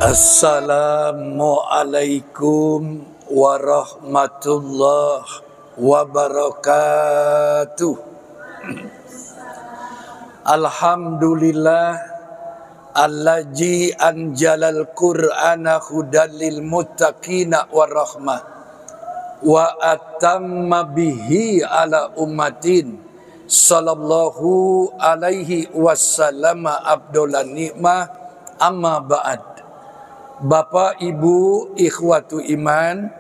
Assalamualaikum warahmatullahi wabarakatuh. Alhamdulillah allazi anjalal qur'ana hudal lil muttaqina warahmah wa atamma bihi ala ummatin sallallahu alaihi wasallam abdullah nikmah amma ba'd. Bapak, Ibu, ikhwatu iman,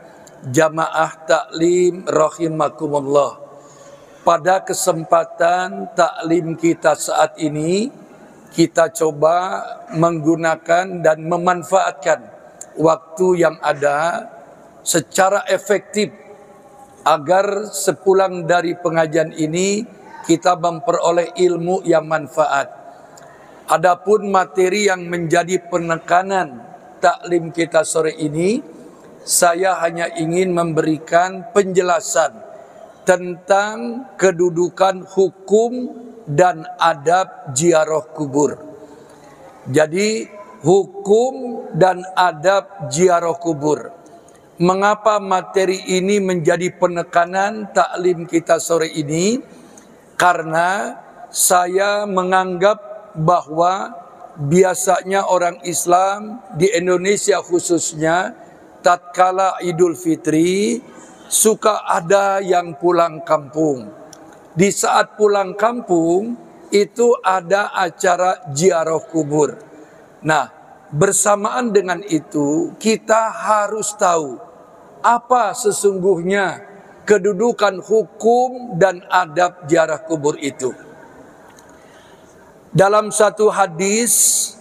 jamaah taklim rahimakumullah. Pada kesempatan taklim kita saat ini, kita coba menggunakan dan memanfaatkan waktu yang ada secara efektif agar sepulang dari pengajian ini kita memperoleh ilmu yang manfaat. Adapun materi yang menjadi penekanan taklim kita sore ini, saya hanya ingin memberikan penjelasan tentang kedudukan hukum dan adab ziarah kubur. Jadi hukum dan adab ziarah kubur. Mengapa materi ini menjadi penekanan taklim kita sore ini? Karena saya menganggap bahwa biasanya orang Islam di Indonesia khususnya tatkala Idul Fitri suka ada yang pulang kampung. Di saat pulang kampung itu ada acara ziarah kubur. Nah, bersamaan dengan itu kita harus tahu apa sesungguhnya kedudukan hukum dan adab ziarah kubur itu. Dalam satu hadis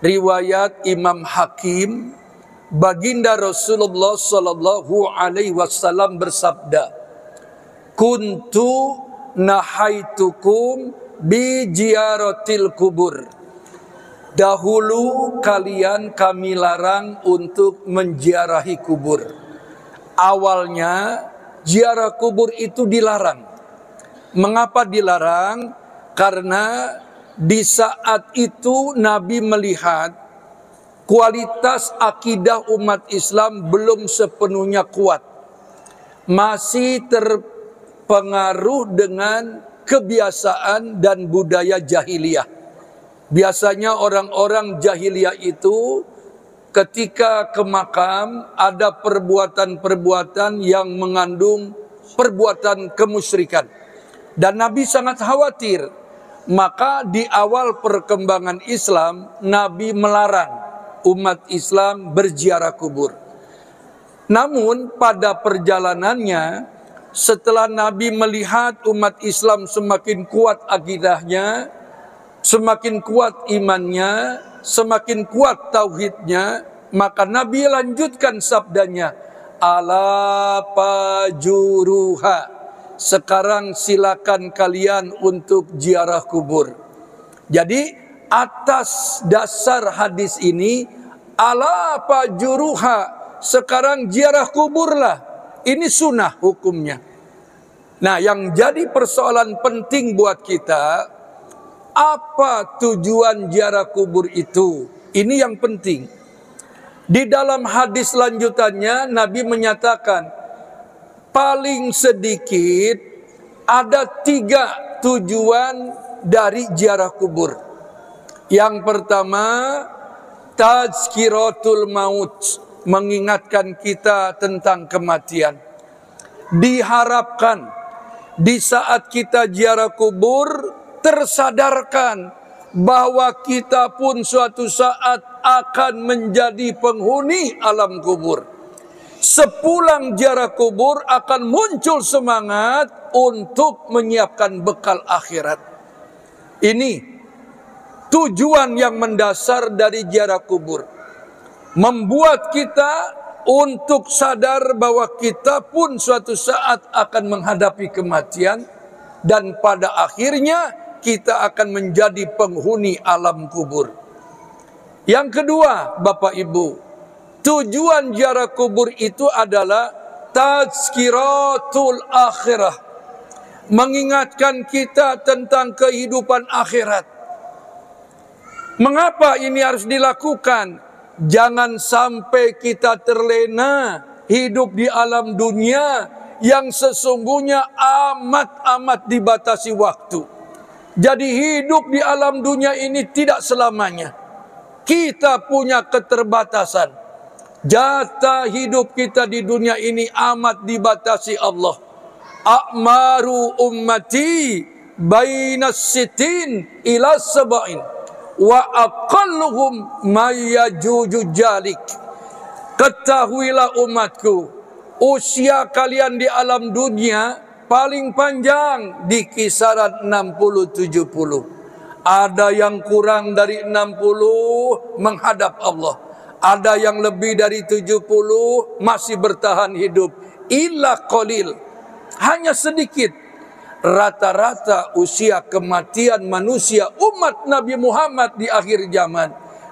riwayat Imam Hakim, baginda Rasulullah sallallahu alaihi wasallam bersabda, "Kuntu nahaitukum bi ziyaratil kubur." Dahulu kalian kami larang untuk menziarahi kubur. Awalnya ziarah kubur itu dilarang. Mengapa dilarang? Karena di saat itu Nabi melihat kualitas akidah umat Islam belum sepenuhnya kuat. Masih terpengaruh dengan kebiasaan dan budaya jahiliyah. Biasanya orang-orang jahiliyah itu ketika ke makam ada perbuatan-perbuatan yang mengandung perbuatan kemusyrikan. Dan Nabi sangat khawatir. Maka di awal perkembangan Islam, Nabi melarang umat Islam berziarah kubur. Namun pada perjalanannya, setelah Nabi melihat umat Islam semakin kuat akidahnya, semakin kuat imannya, semakin kuat tauhidnya, maka Nabi lanjutkan sabdanya, "Ala pajuruha." Sekarang silakan kalian untuk ziarah kubur. Jadi atas dasar hadis ini, ala pajuruha, sekarang ziarah kuburlah. Ini sunnah hukumnya. Nah, yang jadi persoalan penting buat kita, apa tujuan ziarah kubur itu? Ini yang penting. Di dalam hadis lanjutannya Nabi menyatakan, paling sedikit ada 3 tujuan dari ziarah kubur. Yang pertama, tazkiratul maut, mengingatkan kita tentang kematian. Diharapkan di saat kita ziarah kubur tersadarkan bahwa kita pun suatu saat akan menjadi penghuni alam kubur. Sepulang ziarah kubur akan muncul semangat untuk menyiapkan bekal akhirat. Ini tujuan yang mendasar dari ziarah kubur. Membuat kita untuk sadar bahwa kita pun suatu saat akan menghadapi kematian. Dan pada akhirnya kita akan menjadi penghuni alam kubur. Yang kedua, Bapak Ibu, tujuan ziarah kubur itu adalah tazkiratul akhirah. Mengingatkan kita tentang kehidupan akhirat. Mengapa ini harus dilakukan? Jangan sampai kita terlena hidup di alam dunia yang sesungguhnya amat dibatasi waktu. Jadi hidup di alam dunia ini tidak selamanya. Kita punya keterbatasan. Jatah hidup kita di dunia ini amat dibatasi Allah. A'maru ummati bainas sitin ila sab'in wa aqalluhum mayyajuju jalik. Ketahuilah umatku, usia kalian di alam dunia paling panjang di kisaran 60-70. Ada yang kurang dari 60 menghadap Allah. Ada yang lebih dari 70 masih bertahan hidup. Illa qalil, hanya sedikit. Rata-rata usia kematian manusia umat Nabi Muhammad di akhir zaman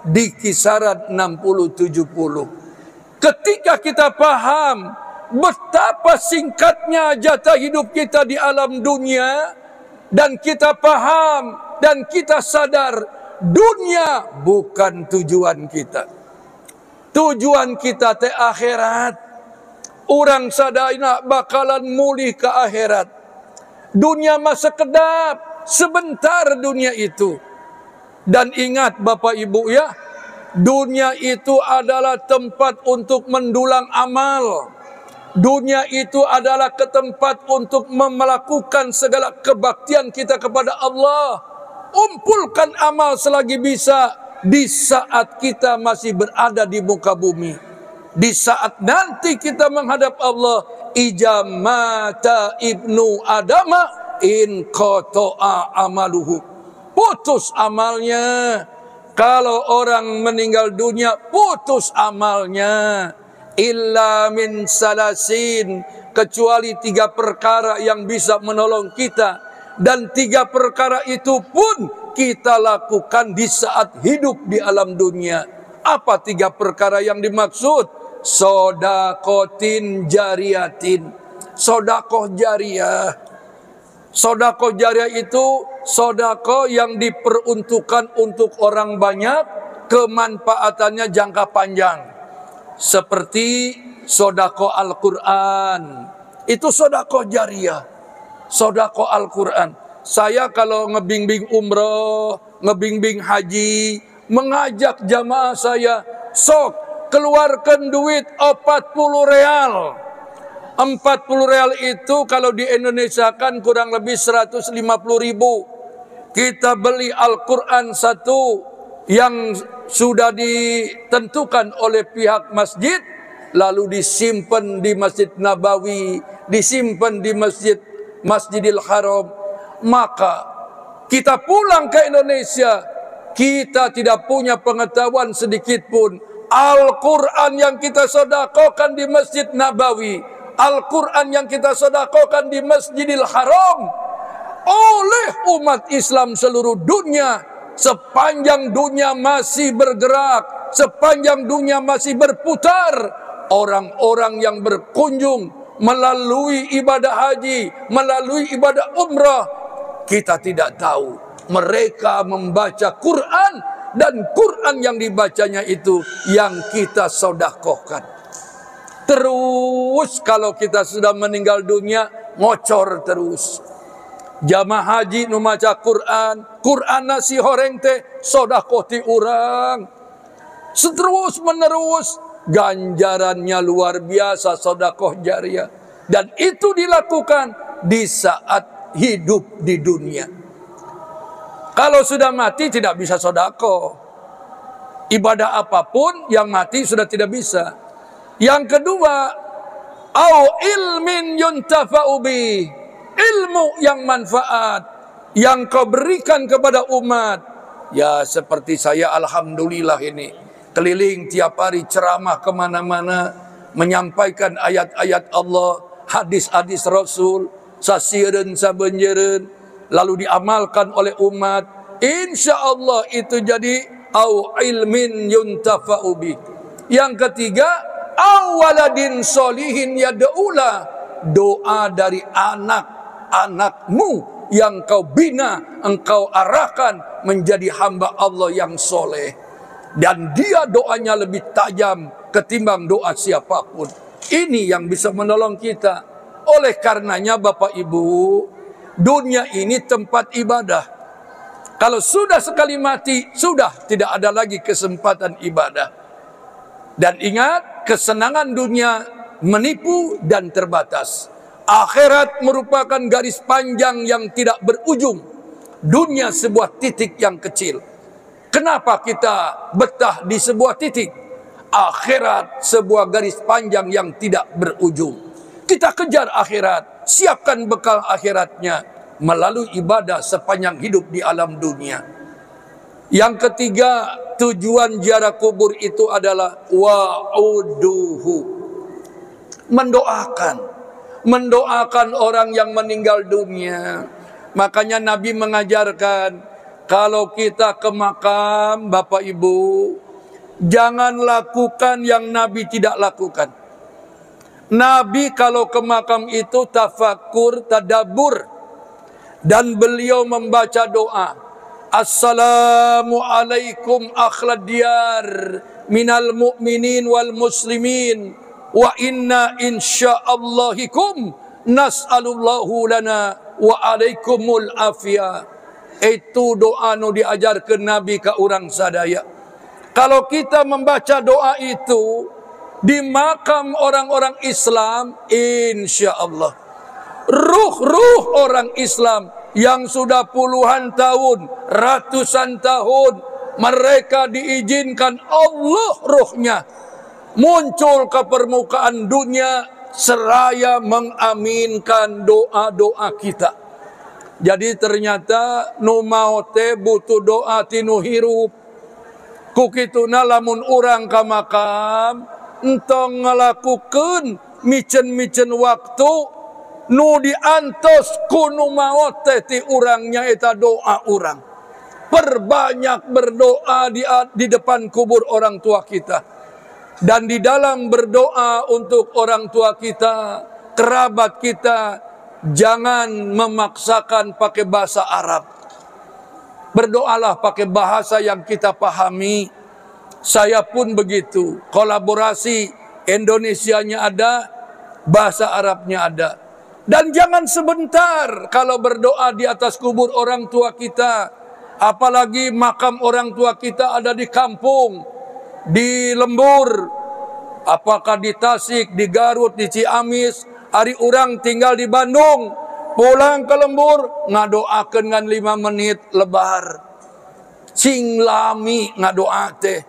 di kisaran 60-70. Ketika kita paham betapa singkatnya jatah hidup kita di alam dunia, dan kita paham dan kita sadar dunia bukan tujuan kita. Tujuan kita teh akhirat. Orang sadayana bakalan mulih ke akhirat. Dunia masa kedap, sebentar dunia itu. Dan ingat Bapak Ibu ya, dunia itu adalah tempat untuk mendulang amal. Dunia itu adalah tempat untuk melakukan segala kebaktian kita kepada Allah. Umpulkan amal selagi bisa di saat kita masih berada di muka bumi. Di saat nanti kita menghadap Allah, ijamata ibnu adama in qata'a amaluhu. Putus amalnya. Kalau orang meninggal dunia, putus amalnya. Illa min salasin, kecuali 3 perkara yang bisa menolong kita. Dan 3 perkara itu pun kita lakukan di saat hidup di alam dunia. Apa 3 perkara yang dimaksud? Sodakotin jariyatin. Sodakoh jariyah. Sodakoh jariyah itu sodakoh yang diperuntukkan untuk orang banyak, kemanfaatannya jangka panjang. Seperti sodakoh Al-Quran. Itu sodakoh jariyah. Sodakoh Al-Quran. Saya kalau ngebimbing umroh, ngebimbing haji, mengajak jamaah saya, sok keluarkan duit 40 real. 40 real itu kalau di Indonesia kan kurang lebih 150 ribu. Kita beli Al-Quran satu yang sudah ditentukan oleh pihak masjid, lalu disimpan di Masjid Nabawi, disimpan di Masjidil Haram. Maka kita pulang ke Indonesia, kita tidak punya pengetahuan sedikit pun. Al-Quran yang kita sedekahkan di Masjid Nabawi, Al-Quran yang kita sedekahkan di Masjidil Haram, oleh umat Islam seluruh dunia, sepanjang dunia masih bergerak, sepanjang dunia masih berputar, orang-orang yang berkunjung melalui ibadah haji, melalui ibadah umrah, kita tidak tahu mereka membaca Quran, dan Quran yang dibacanya itu yang kita sedekahkan. Terus kalau kita sudah meninggal dunia, ngocor terus. Jamaah haji nu maca Quran, Quran nasi horeng teh sedekah ti urang. Terus menerus, ganjarannya luar biasa sedekah jariyah. Dan itu dilakukan di saat hidup di dunia. Kalau sudah mati tidak bisa sedekah. Ibadah apapun yang mati sudah tidak bisa. Yang kedua, au ilmin yuntafa'u bi, ilmu yang manfaat yang kau berikan kepada umat. Ya seperti saya, alhamdulillah ini keliling tiap hari ceramah kemana-mana, menyampaikan ayat-ayat Allah, hadis-hadis Rasul, sasieureun sabeunjeureun, lalu diamalkan oleh umat. Insya Allah itu jadi au ilmin yuntafa'u bi. Yang ketiga, awaladin solihin yad'ula, doa dari anak-anakmu yang kau bina, engkau arahkan menjadi hamba Allah yang soleh. Dan dia doanya lebih tajam ketimbang doa siapapun. Ini yang bisa menolong kita. Oleh karenanya Bapak Ibu, dunia ini tempat ibadah. Kalau sudah sekali mati, sudah tidak ada lagi kesempatan ibadah. Dan ingat, kesenangan dunia menipu dan terbatas. Akhirat merupakan garis panjang yang tidak berujung. Dunia sebuah titik yang kecil. Kenapa kita betah di sebuah titik? Akhirat sebuah garis panjang yang tidak berujung. Kita kejar akhirat, siapkan bekal akhiratnya melalui ibadah sepanjang hidup di alam dunia. Yang ketiga, tujuan ziarah kubur itu adalah wa'uduhu. Mendoakan orang yang meninggal dunia. Makanya Nabi mengajarkan, kalau kita ke makam, Bapak Ibu, jangan lakukan yang Nabi tidak lakukan. Nabi kalau ke makam itu tafakur, tadabbur. Dan beliau membaca doa. Assalamualaikum akhlad diyar minal mu'minin wal muslimin. Wa inna insya'allahikum nas'alullahu lana wa alaikumul afiyah. Itu doa nu diajarkan Nabi ke orang sadaya. Kalau kita membaca doa itu di makam orang-orang Islam, insyaallah ruh-ruh orang Islam yang sudah puluhan tahun, ratusan tahun, mereka diizinkan Allah ruhnya muncul ke permukaan dunia seraya mengaminkan doa-doa kita. Jadi ternyata nu maote butuh doa tinu hirup. Kukituna lamun urang ka makam entong ngalakukeun micen-micen waktu nu diantos kunu maote ti urangnya eta doa urang. Perbanyak berdoa di depan kubur orang tua kita. Dan di dalam berdoa untuk orang tua kita, kerabat kita, jangan memaksakan pakai bahasa Arab. Berdoalah pakai bahasa yang kita pahami. Saya pun begitu. Kolaborasi Indonesianya ada, bahasa Arabnya ada. Dan jangan sebentar kalau berdoa di atas kubur orang tua kita. Apalagi makam orang tua kita ada di kampung, di Lembur, apakah di Tasik, di Garut, di Ciamis. Hari orang tinggal di Bandung, pulang ke Lembur, ngadoakeun ngan 5 menit lebar. Sing lami ngadoa teh.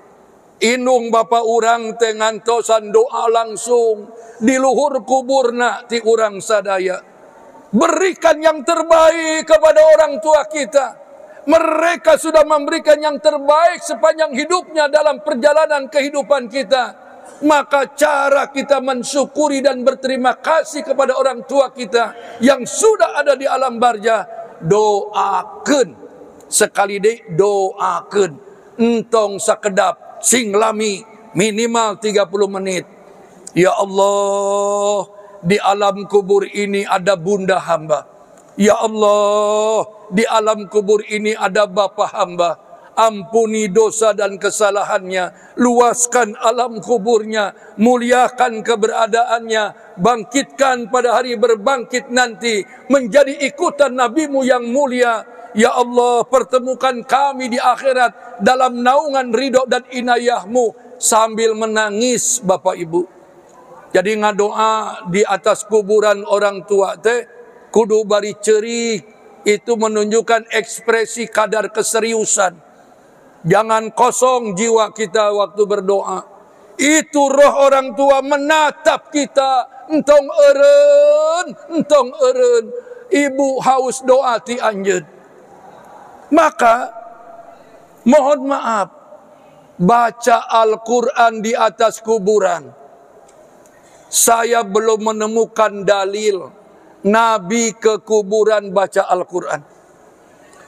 Inung bapak urang teh ngantosan doa langsung di luhur kuburna ti urang sadaya. Berikan yang terbaik kepada orang tua kita. Mereka sudah memberikan yang terbaik sepanjang hidupnya dalam perjalanan kehidupan kita. Maka cara kita mensyukuri dan berterima kasih kepada orang tua kita yang sudah ada di alam barzah, doakeun. Sekali deh doakeun. Entong sakedap sing lami minimal 30 menit. Ya Allah, di alam kubur ini ada bunda hamba. Ya Allah, di alam kubur ini ada bapa hamba. Ampuni dosa dan kesalahannya, luaskan alam kuburnya, muliakan keberadaannya, bangkitkan pada hari berbangkit nanti, menjadi ikutan nabimu yang mulia. Ya Allah, pertemukan kami di akhirat dalam naungan ridho dan inayahmu, sambil menangis Bapak Ibu. Jadi ngadoa di atas kuburan orang tua teh, kudu bari cerik, itu menunjukkan ekspresi kadar keseriusan. Jangan kosong jiwa kita waktu berdoa. Itu roh orang tua menatap kita. Entong eren. Ibu haus doa ti anjeun. Maka mohon maaf, baca Al-Quran di atas kuburan. Saya belum menemukan dalil Nabi ke kuburan baca Al-Quran.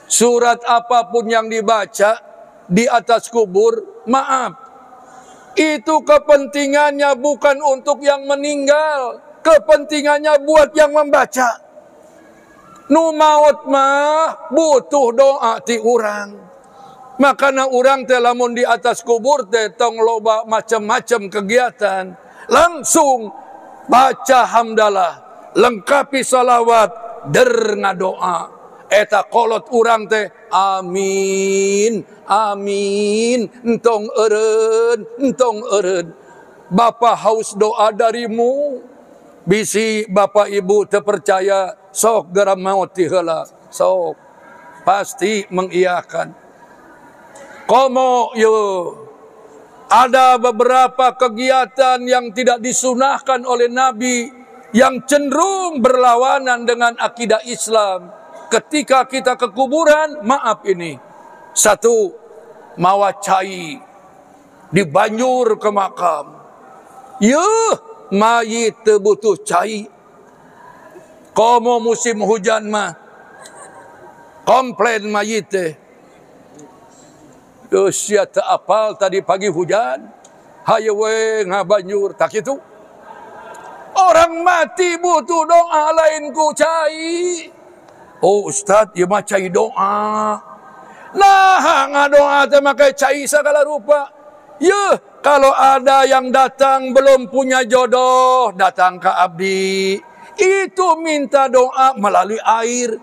Surat apapun yang dibaca di atas kubur, maaf, itu kepentingannya bukan untuk yang meninggal, kepentingannya buat yang membaca. Nu maut mah butuh doa ti urang. Makana orang teh lamun di atas kubur teh tong loba macam-macam kegiatan. Langsung baca hamdalah, lengkapi salawat, ngadoa. Eta kolot urang teh amin, amin, entong eureun. Bapa haus doa darimu. Bisi bapak ibu terpercaya, sok geura maot ti heula, sok. Pasti mengiyakan. Komo yo, ada beberapa kegiatan yang tidak disunahkan oleh Nabi yang cenderung berlawanan dengan akidah Islam. Ketika kita ke kuburan, maaf ini. Satu, mawa cai dibanjur ke makam. Yuh, mayit butuh cai. Komo musim hujan mah, komplain mayit teh. Sia teu apal tadi pagi hujan, hayu we ngabanjur tak itu. Orang mati butuh doa lain ku cai. Oh Ustaz, ieu mah cai doa. Nah, ngadoa teh make cai segala rupa. Yeuh, kalau ada yang datang belum punya jodoh, datang ke abdi. Itu minta doa melalui air.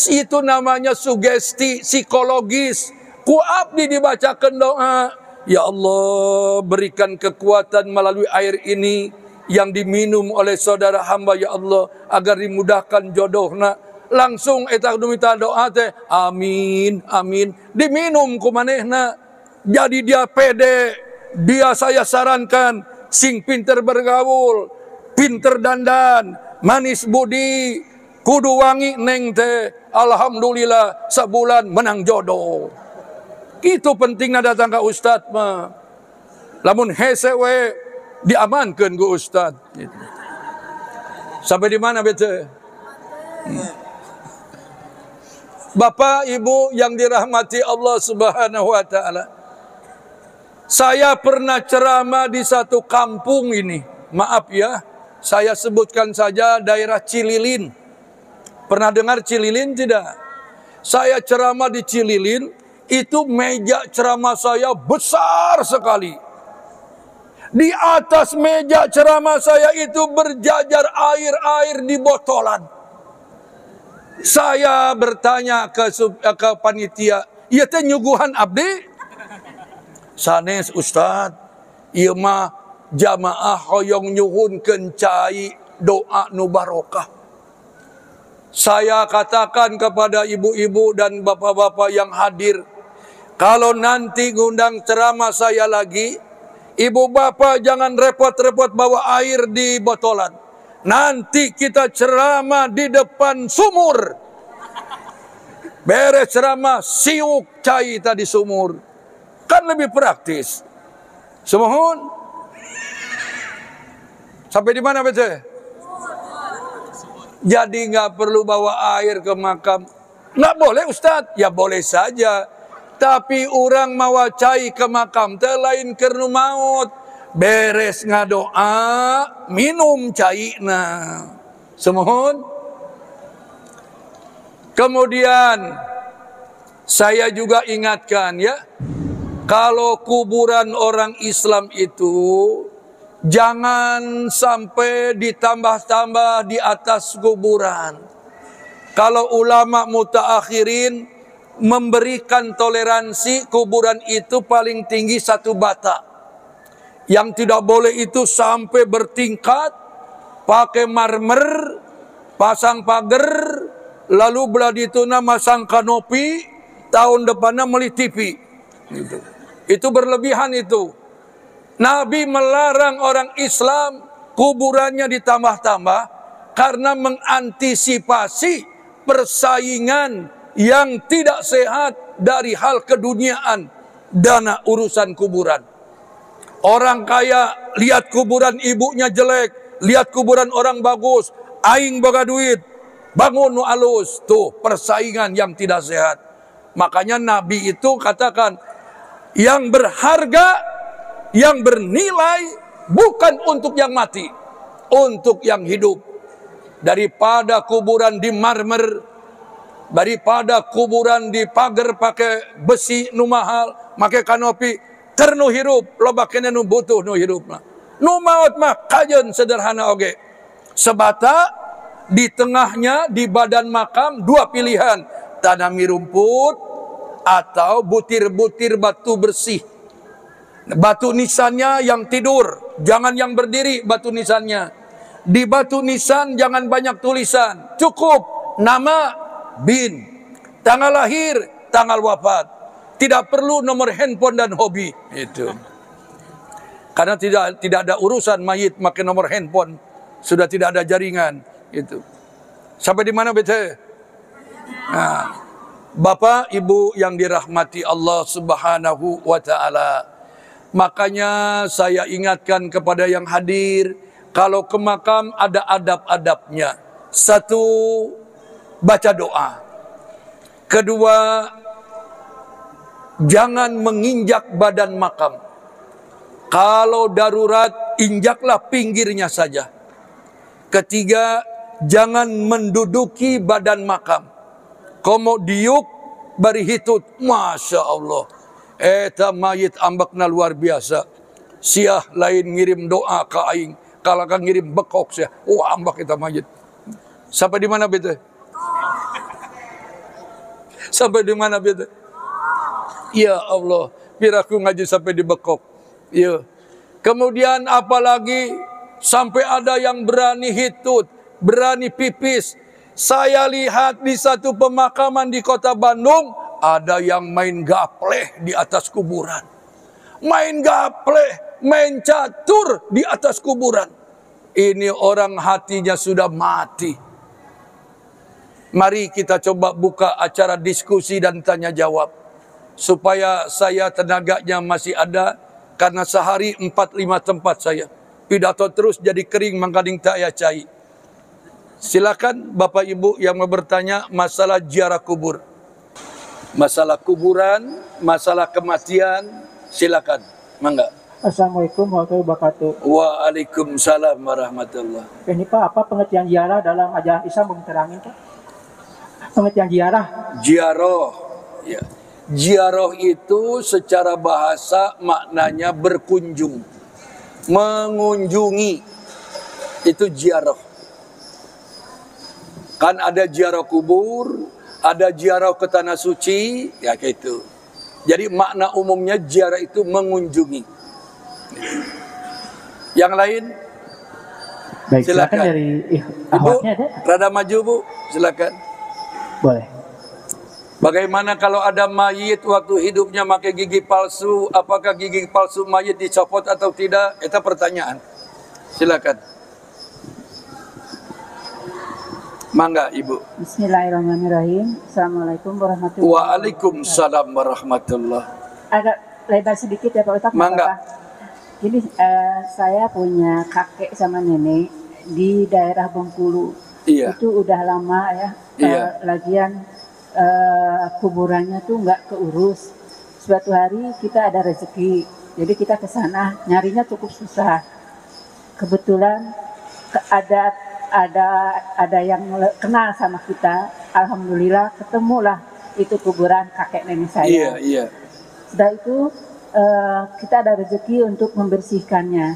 Itu namanya sugesti psikologis. Ku abdi dibacakan doa, ya Allah berikan kekuatan melalui air ini yang diminum oleh saudara hamba ya Allah agar dimudahkan jodohna. Langsung eta minta doa teh amin amin diminum ku manehna. Jadi dia pede, dia saya sarankan sing pinter bergaul, pinter dandan, manis budi, kudu wangi neng teh. Alhamdulillah sebulan menang jodoh. Itu pentingnya datang ke Ustad mah. Lamun hese we diamankeun ku Ustad. Gitu. Sampai di mana bete? Bapak Ibu yang dirahmati Allah Subhanahu wa taala. Saya pernah ceramah di satu kampung ini. Maaf ya, saya sebutkan saja daerah Cililin. Pernah dengar Cililin tidak? Saya ceramah di Cililin. Itu meja ceramah saya besar sekali. Di atas meja ceramah saya itu berjajar air-air di botolan. Saya bertanya ke panitia, ieu teh nyuguhan abdi? Sanes Ustaz, ieu mah jamaah hoyong nyuhunkeun cai doa nu barokah. Saya katakan kepada ibu-ibu dan bapak-bapak yang hadir, kalau nanti ngundang ceramah saya lagi, ibu bapak jangan repot-repot bawa air di botolan. Nanti kita ceramah di depan sumur. Beres ceramah, siuk cai tadi sumur. Kan lebih praktis. Semohon. Sampai di mana bete? Jadi nggak perlu bawa air ke makam. Nggak boleh Ustadz? Ya boleh saja. Tapi orang mawa cai ke makam teh lain kernu maut. Beres ngadoa, minum caina. Semohon. Kemudian saya juga ingatkan ya, kalau kuburan orang Islam itu jangan sampai ditambah-tambah di atas kuburan. Kalau ulama mutaakhirin memberikan toleransi kuburan itu paling tinggi 1 bata. Yang tidak boleh itu sampai bertingkat, pakai marmer, pasang pagar, lalu belah dituna masang kanopi, tahun depannya beli TV. Itu berlebihan itu. Nabi melarang orang Islam kuburannya ditambah-tambah karena mengantisipasi persaingan yang tidak sehat dari hal keduniaan, dana urusan kuburan. Orang kaya lihat kuburan ibunya jelek, lihat kuburan orang bagus, aing boga duit, bangun nu alus. Tuh persaingan yang tidak sehat. Makanya Nabi itu katakan, yang berharga, yang bernilai bukan untuk yang mati, untuk yang hidup. Daripada kuburan di marmer, daripada kuburan dipagar pakai besi nu mahal, pakai kanopi, ternu hirup, loba kene nu butuh nu hirup mah. Nu maut mah kajen sederhana oge. Sebata di tengahnya di badan makam dua pilihan, tanami rumput atau butir-butir batu bersih. Batu nisannya yang tidur, jangan yang berdiri batu nisannya. Di batu nisan jangan banyak tulisan, cukup nama, bin, tanggal lahir, tanggal wafat. Tidak perlu nomor handphone dan hobi itu. Karena tidak ada urusan mayit makin nomor handphone, sudah tidak ada jaringan itu. Sampai di mana bete? Nah, Bapak Ibu yang dirahmati Allah Subhanahu wa taala. Makanya saya ingatkan kepada yang hadir, kalau ke makam ada adab-adabnya. Satu, baca doa. Kedua, jangan menginjak badan makam. Kalau darurat, injaklah pinggirnya saja. Ketiga, jangan menduduki badan makam. Komo diuk bari hitut, Masya Allah. Eta mayit ambakna luar biasa. Siah lain ngirim doa ke aing, kalau kan ngirim bekok sia. Oh ambak kita mayit. Sampai di mana bete? Sampai di mana bete? Ya Allah, piraku ngaji sampai di bekok. Ya. Kemudian apalagi sampai ada yang berani hitut, berani pipis. Saya lihat di satu pemakaman di kota Bandung, ada yang main gapleh di atas kuburan. Main gapleh, main catur di atas kuburan. Ini orang hatinya sudah mati. Mari kita coba buka acara diskusi dan tanya jawab. Supaya saya tenaganya masih ada. Karena sehari 4-5 tempat saya. Pidato terus jadi kering mangkading tak ya cai. Silakan Bapak Ibu yang mau bertanya masalah ziarah kubur. Masalah kuburan, masalah kematian, silakan. Mangga. Assalamualaikum warahmatullahi wabarakatuh. Waalaikumsalam warahmatullah. Ini Pak, apa pengertian ziarah dalam ajaran Islam, mau terangin Pak? Pengertian ziarah. Ziarah, ya. Ziarah itu secara bahasa maknanya berkunjung, mengunjungi. Itu ziarah. Kan ada ziarah kubur, ada ziarah ke tanah suci, ya kayak itu. Jadi makna umumnya ziarah itu mengunjungi. Yang lain? Baik, silakan dari Ibu, rada maju Bu, silakan. Boleh. Bagaimana kalau ada mayit waktu hidupnya pakai gigi palsu, apakah gigi palsu mayit dicopot atau tidak? Itu pertanyaan. Silakan. Mangga Ibu. Bismillahirrahmanirrahim. Assalamualaikum warahmatullahi wabarakatuh. Waalaikumsalam warahmatullah. Agak lebar sedikit ya Pak Ustaz. Mangga. Jadi saya punya kakek sama nenek di daerah Bengkulu. Iya. Itu udah lama ya. Iya. Lagian kuburannya tuh nggak keurus. Suatu hari kita ada rezeki, jadi kita ke sana, nyarinya cukup susah. Kebetulan ada yang kenal sama kita, alhamdulillah ketemulah itu kuburan kakek nenek saya. Iya, iya. Setelah itu kita ada rezeki untuk membersihkannya,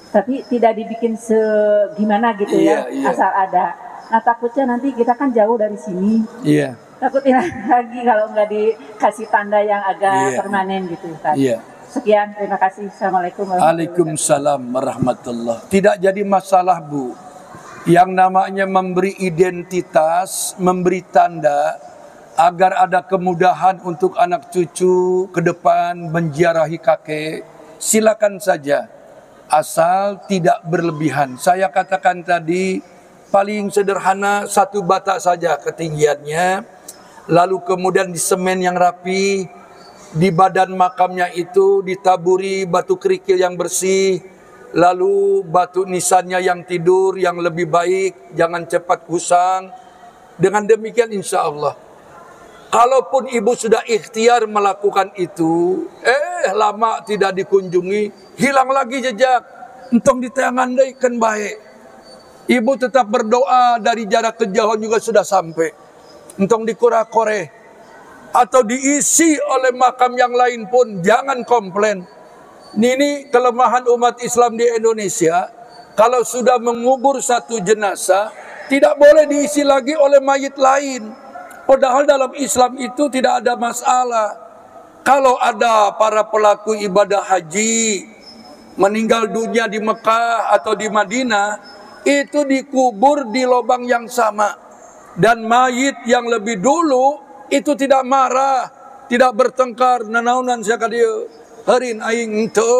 tapi tidak dibikin segimana gitu Iya, ya, iya. asal ada. Nah takutnya nanti kita kan jauh dari sini. Iya. Takut hilang lagi kalau nggak dikasih tanda yang agak Iya. permanen gitu Ustaz. Iya. Sekian, terima kasih. Assalamualaikum warahmatullahi wabarakatuh. Waalaikumsalam warahmatullah. Tidak jadi masalah Bu. Yang namanya memberi identitas, memberi tanda agar ada kemudahan untuk anak cucu ke depan menziarahi kakek, silakan saja. Asal tidak berlebihan. Saya katakan tadi paling sederhana satu bata saja ketinggiannya. Lalu kemudian disemen yang rapi, di badan makamnya itu ditaburi batu kerikil yang bersih, lalu batu nisannya yang tidur yang lebih baik, jangan cepat kusang. Dengan demikian insya Allah, kalaupun ibu sudah ikhtiar melakukan itu, lama tidak dikunjungi, hilang lagi jejak, entong ditayangan deh kan baik. Ibu tetap berdoa dari jarak kejauhan juga sudah sampai. entong dikura-kore atau diisi oleh makam yang lain pun jangan komplain. Ini kelemahan umat Islam di Indonesia. Kalau sudah mengubur satu jenazah, tidak boleh diisi lagi oleh mayit lain. Padahal dalam Islam itu tidak ada masalah. Kalau ada para pelaku ibadah haji meninggal dunia di Mekah atau di Madinah, itu dikubur di lubang yang sama. Dan mayit yang lebih dulu itu tidak marah, tidak bertengkar, nanaunan siaka dia, harin aing ente,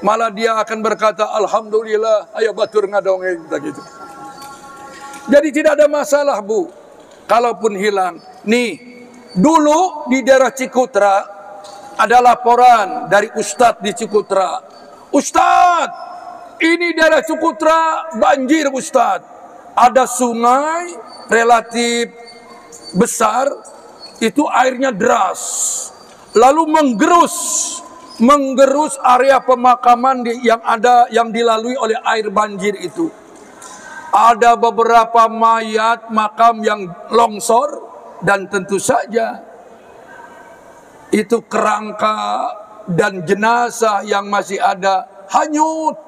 malah dia akan berkata alhamdulillah, ayo batur ngadongeng gitu. Jadi tidak ada masalah, Bu. Kalaupun hilang. Nih, dulu di daerah Cikutra ada laporan dari Ustadz di Cikutra. Ustadz, ini daerah Cikutra banjir, Ustadz. Ada sungai relatif besar, itu airnya deras, lalu menggerus area pemakaman yang dilalui oleh air banjir itu. Ada beberapa mayat makam yang longsor, dan tentu saja itu kerangka dan jenazah yang masih ada hanyut.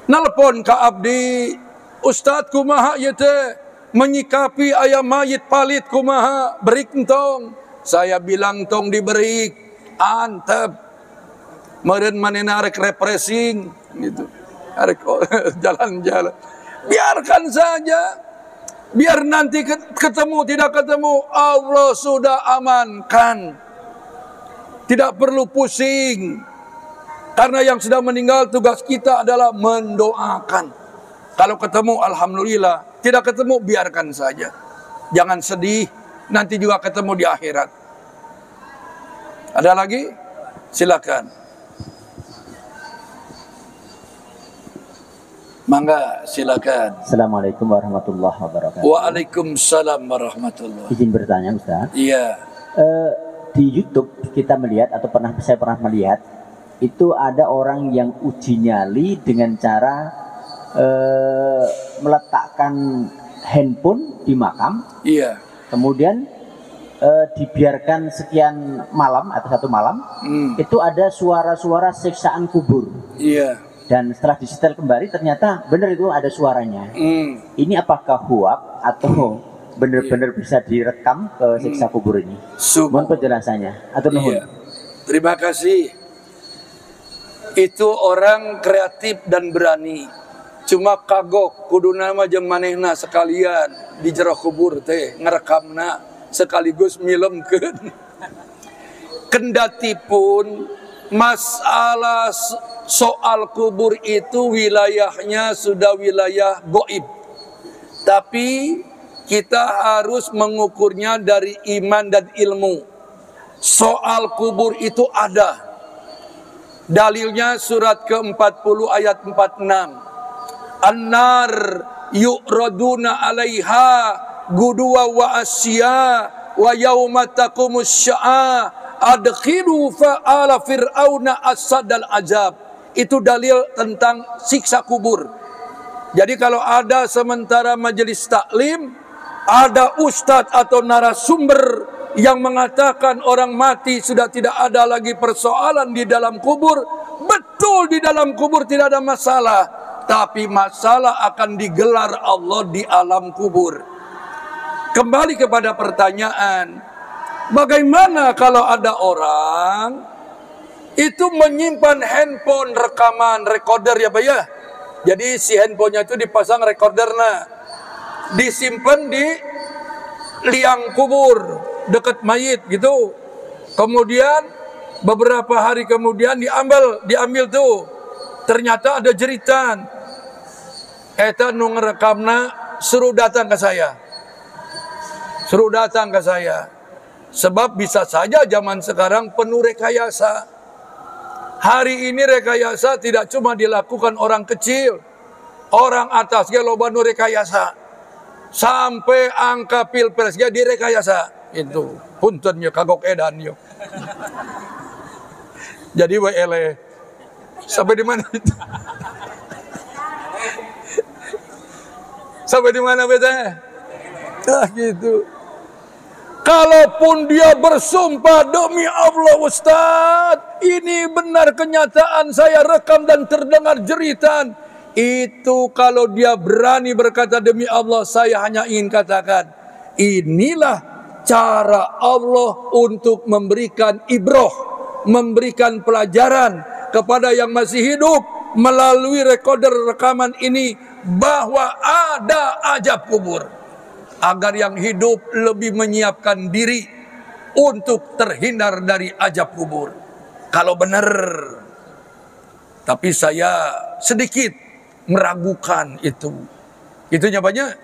Nelpon ke abdi, Ustadz kumaha ya teh menyikapi ayam mayit palit kumaha berik entong. Saya bilang tong diberik antep meureun manehna arek refreshing gitu, arek jalan-jalan. Biarkan saja, biar nanti ketemu tidak ketemu, Allah sudah amankan. Tidak perlu pusing, karena yang sudah meninggal tugas kita adalah mendoakan. Kalau ketemu alhamdulillah, tidak ketemu biarkan saja. Jangan sedih, nanti juga ketemu di akhirat. Ada lagi? Silakan. Mangga, silakan. Assalamualaikum warahmatullahi wabarakatuh. Waalaikumsalam warahmatullahi. Izin bertanya, Ustaz. Iya. Di YouTube kita melihat atau saya pernah melihat itu ada orang yang uji nyali dengan cara meletakkan handphone di makam. Iya. Kemudian dibiarkan sekian malam atau satu malam, itu ada suara-suara siksaan kubur. Iya. Dan setelah disetel kembali ternyata benar itu ada suaranya. Ini apakah huak atau benar-benar bisa direkam ke siksa kubur ini? Mohon penjelasannya. Atau nuhun. Iya. Terima kasih. Itu orang kreatif dan berani. Cuma kagok kudu nama jeung manehna sekalian di jero kubur teh ngerekamna sekaligus milemkeun. Kendati pun masalah soal kubur itu wilayahnya sudah wilayah goib, tapi kita harus mengukurnya dari iman dan ilmu. Soal kubur itu ada dalilnya, surat ke-40 ayat 46. An-nar yu'raduna 'alaiha guduwa wa asya wa yauma taqumus sya'a adkhilu fa'ala fir'auna as-sadal azab. Itu dalil tentang siksa kubur. Jadi kalau ada sementara majelis taklim, ada ustadz atau narasumber yang mengatakan orang mati sudah tidak ada lagi persoalan di dalam kubur, betul di dalam kubur tidak ada masalah, tapi masalah akan digelar Allah di alam kubur. Kembali kepada pertanyaan, bagaimana kalau ada orang itu menyimpan handphone rekaman recorder ya Pak ya? Jadi si handphonenya itu dipasang recordernya, disimpan di liang kubur dekat mayit gitu. Kemudian beberapa hari kemudian diambil tuh, ternyata ada jeritan. Eta nu ngerekamna suruh datang ke saya. Suruh datang ke saya. Sebab bisa saja zaman sekarang penuh rekayasa. Hari ini rekayasa tidak cuma dilakukan orang kecil, orang atas ge loba nu rekayasa. Sampai angka pilpres ge direkayasa. Itu puntennya kagok edan yo. Jadi WL sampai di mana itu? Sampai di mana beta? Ah gitu. Kalaupun dia bersumpah, demi Allah Ustaz, ini benar kenyataan, saya rekam dan terdengar jeritan. Itu kalau dia berani berkata demi Allah, saya hanya ingin katakan, inilah cara Allah untuk memberikan ibrah, memberikan pelajaran kepada yang masih hidup melalui recorder rekaman ini, bahwa ada azab kubur, agar yang hidup lebih menyiapkan diri untuk terhindar dari azab kubur. Kalau benar, tapi saya sedikit meragukan itu. Itunya banyak.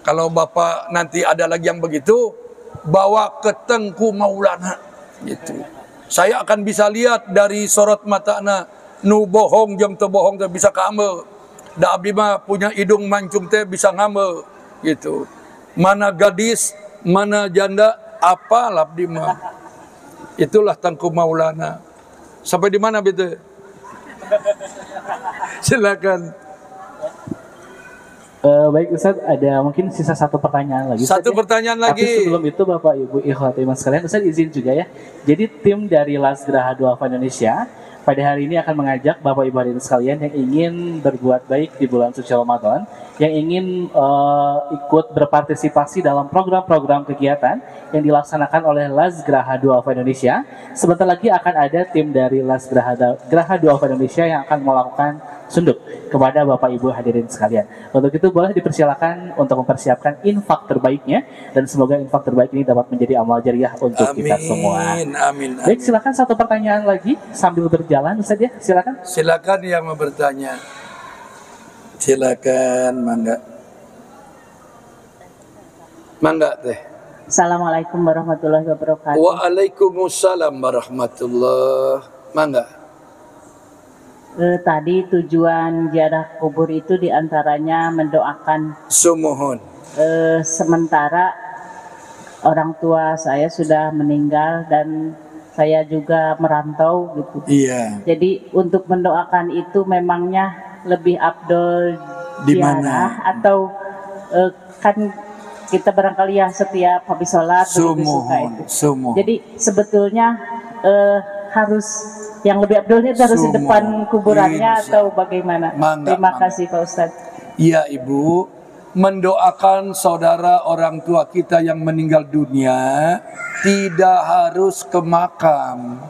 Kalau Bapak nanti ada lagi yang begitu, bawa ke Tengku Maulana gitu. Saya akan bisa lihat dari sorot matana, nu bohong jam tu bohong tu bisa kame. Da abdi mah punya hidung mancung teh bisa ngame gitu. Mana gadis, mana janda, apalah abdi mah. Itulah Tengku Maulana. Sampai di mana betul? Silakan. Baik Ustaz, ada mungkin sisa satu pertanyaan lagi. Satu pertanyaan lagi. Tapi sebelum itu Bapak Ibu ikhwati iman sekalian, Ustaz izin juga ya. Jadi tim dari Las Geraha Duafa Indonesia pada hari ini akan mengajak Bapak Ibu hadirin sekalian yang ingin berbuat baik di bulan suci Ramadan, yang ingin ikut berpartisipasi dalam program-program kegiatan yang dilaksanakan oleh Las Geraha Duafa Indonesia. Sebentar lagi akan ada tim dari Las Geraha Duafa Indonesia yang akan melakukan sunduk kepada Bapak Ibu hadirin sekalian. Untuk itu boleh dipersilakan untuk mempersiapkan infak terbaiknya, dan semoga infak terbaik ini dapat menjadi amal jariah untuk kita semua. Amin. Baik, silakan satu pertanyaan lagi sambil berjalan Ustaz ya, silakan. Silakan yang mau bertanya. Silakan, mangga. Mangga teh. Assalamualaikum warahmatullahi wabarakatuh. Waalaikumsalam warahmatullahi. Mangga. Tadi tujuan ziarah kubur itu diantaranya mendoakan. Sumohon. Sementara orang tua saya sudah meninggal dan saya juga merantau gitu. Iya. Jadi untuk mendoakan itu memangnya lebih afdol Di ziarah mana? atau kan kita barangkali yang setiap habis sholat lebih suka itu. Sumohon. Jadi sebetulnya harus yang lebih afdolnya itu harus di depan kuburannya atau bagaimana? Terima kasih Pak Ustadz. Iya Ibu, mendoakan saudara orang tua kita yang meninggal dunia tidak harus ke makam.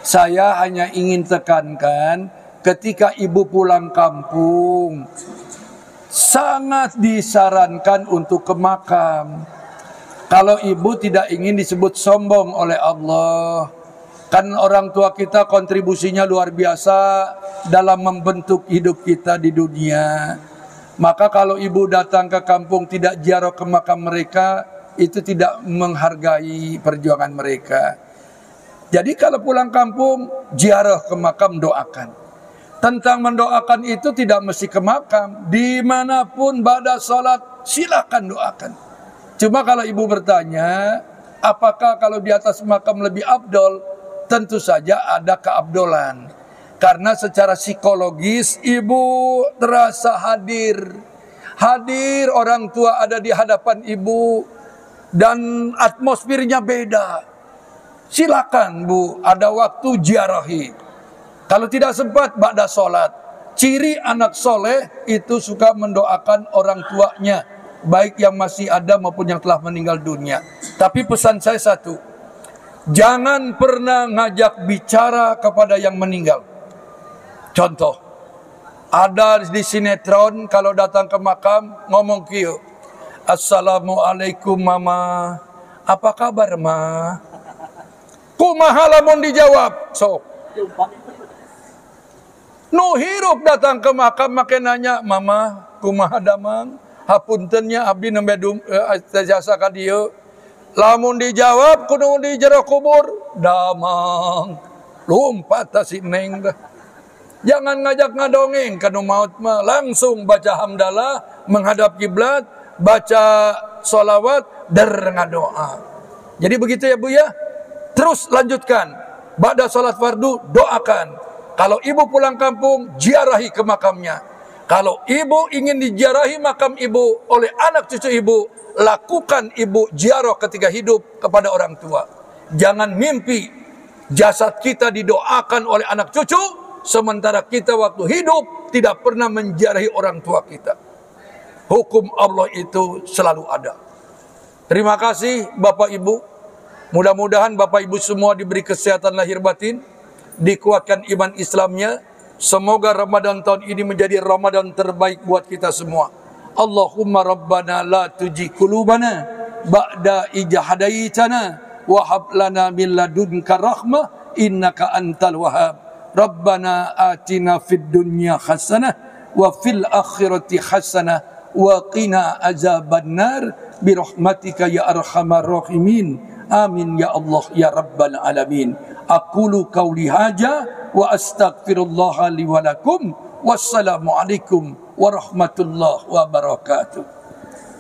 Saya hanya ingin tekankan, ketika Ibu pulang kampung, sangat disarankan untuk ke makam. Kalau Ibu tidak ingin disebut sombong oleh Allah. Kan orang tua kita kontribusinya luar biasa dalam membentuk hidup kita di dunia. Maka kalau Ibu datang ke kampung tidak ziarah ke makam mereka, itu tidak menghargai perjuangan mereka. Jadi kalau pulang kampung, ziarah ke makam, doakan. Tentang mendoakan itu tidak mesti ke makam. Dimanapun ba'da sholat, silakan doakan. Cuma kalau Ibu bertanya, apakah kalau di atas makam lebih afdol? Tentu saja ada keabdolan. Karena secara psikologis Ibu terasa hadir. Hadir, orang tua ada di hadapan Ibu. Dan atmosfernya beda. Silakan Bu, ada waktu ziarahi. Kalau tidak sempat, ba'da sholat. Ciri anak soleh itu suka mendoakan orang tuanya, baik yang masih ada maupun yang telah meninggal dunia. Tapi pesan saya satu, jangan pernah ngajak bicara kepada yang meninggal. Contoh, ada di sinetron kalau datang ke makam ngomong kieu, Assalamualaikum mama, apa kabar ma? Kumaha lamun dijawab, sok. Nu hirup datang ke makam make nanya, mama kumaha damang? Hapuntennya abdi nembe jasa ka dieu. Lamun dijawab kudu di jero kubur, damang. Lumpat ta si Neng dah. Jangan ngajak ngadongeng kanu maut mah, langsung baca hamdalah, menghadap kiblat, baca sholawat, ngadoa. Jadi begitu ya Bu ya. Terus lanjutkan. Ba'da sholat fardu doakan. Kalau Ibu pulang kampung, ziarahi ke makamnya. Kalau ibu ingin diziarahi makam ibu oleh anak cucu ibu, lakukan ibu ziarah ketika hidup kepada orang tua. Jangan mimpi jasad kita didoakan oleh anak cucu, sementara kita waktu hidup tidak pernah menziarahi orang tua kita. Hukum Allah itu selalu ada. Terima kasih Bapak Ibu. Mudah-mudahan Bapak Ibu semua diberi kesehatan lahir batin, dikuatkan iman Islamnya. Semoga Ramadan tahun ini menjadi Ramadan terbaik buat kita semua. Allahumma rabbana la tujigh qulubana ba'da idh hadaitana wa hab lana min ladunka rahmah innaka antal wahhab. Rabbana atina fid dunya hasanah wa fil akhirati hasanah wa qina azabannar bi rahmatika ya arhamar rahimin. Amin ya Allah ya rabbal alamin. Aqulu qauli hadza wa astaghfirullah li wa lakum. Wassalamualaikum warahmatullahi wabarakatuh.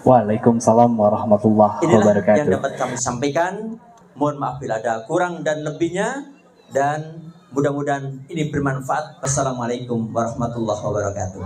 Waalaikumsalam warahmatullahi wabarakatuh. Inilah yang dapat kami sampaikan. Mohon maaf bila ada kurang dan lebihnya, dan mudah-mudahan ini bermanfaat. Wassalamualaikum warahmatullahi wabarakatuh.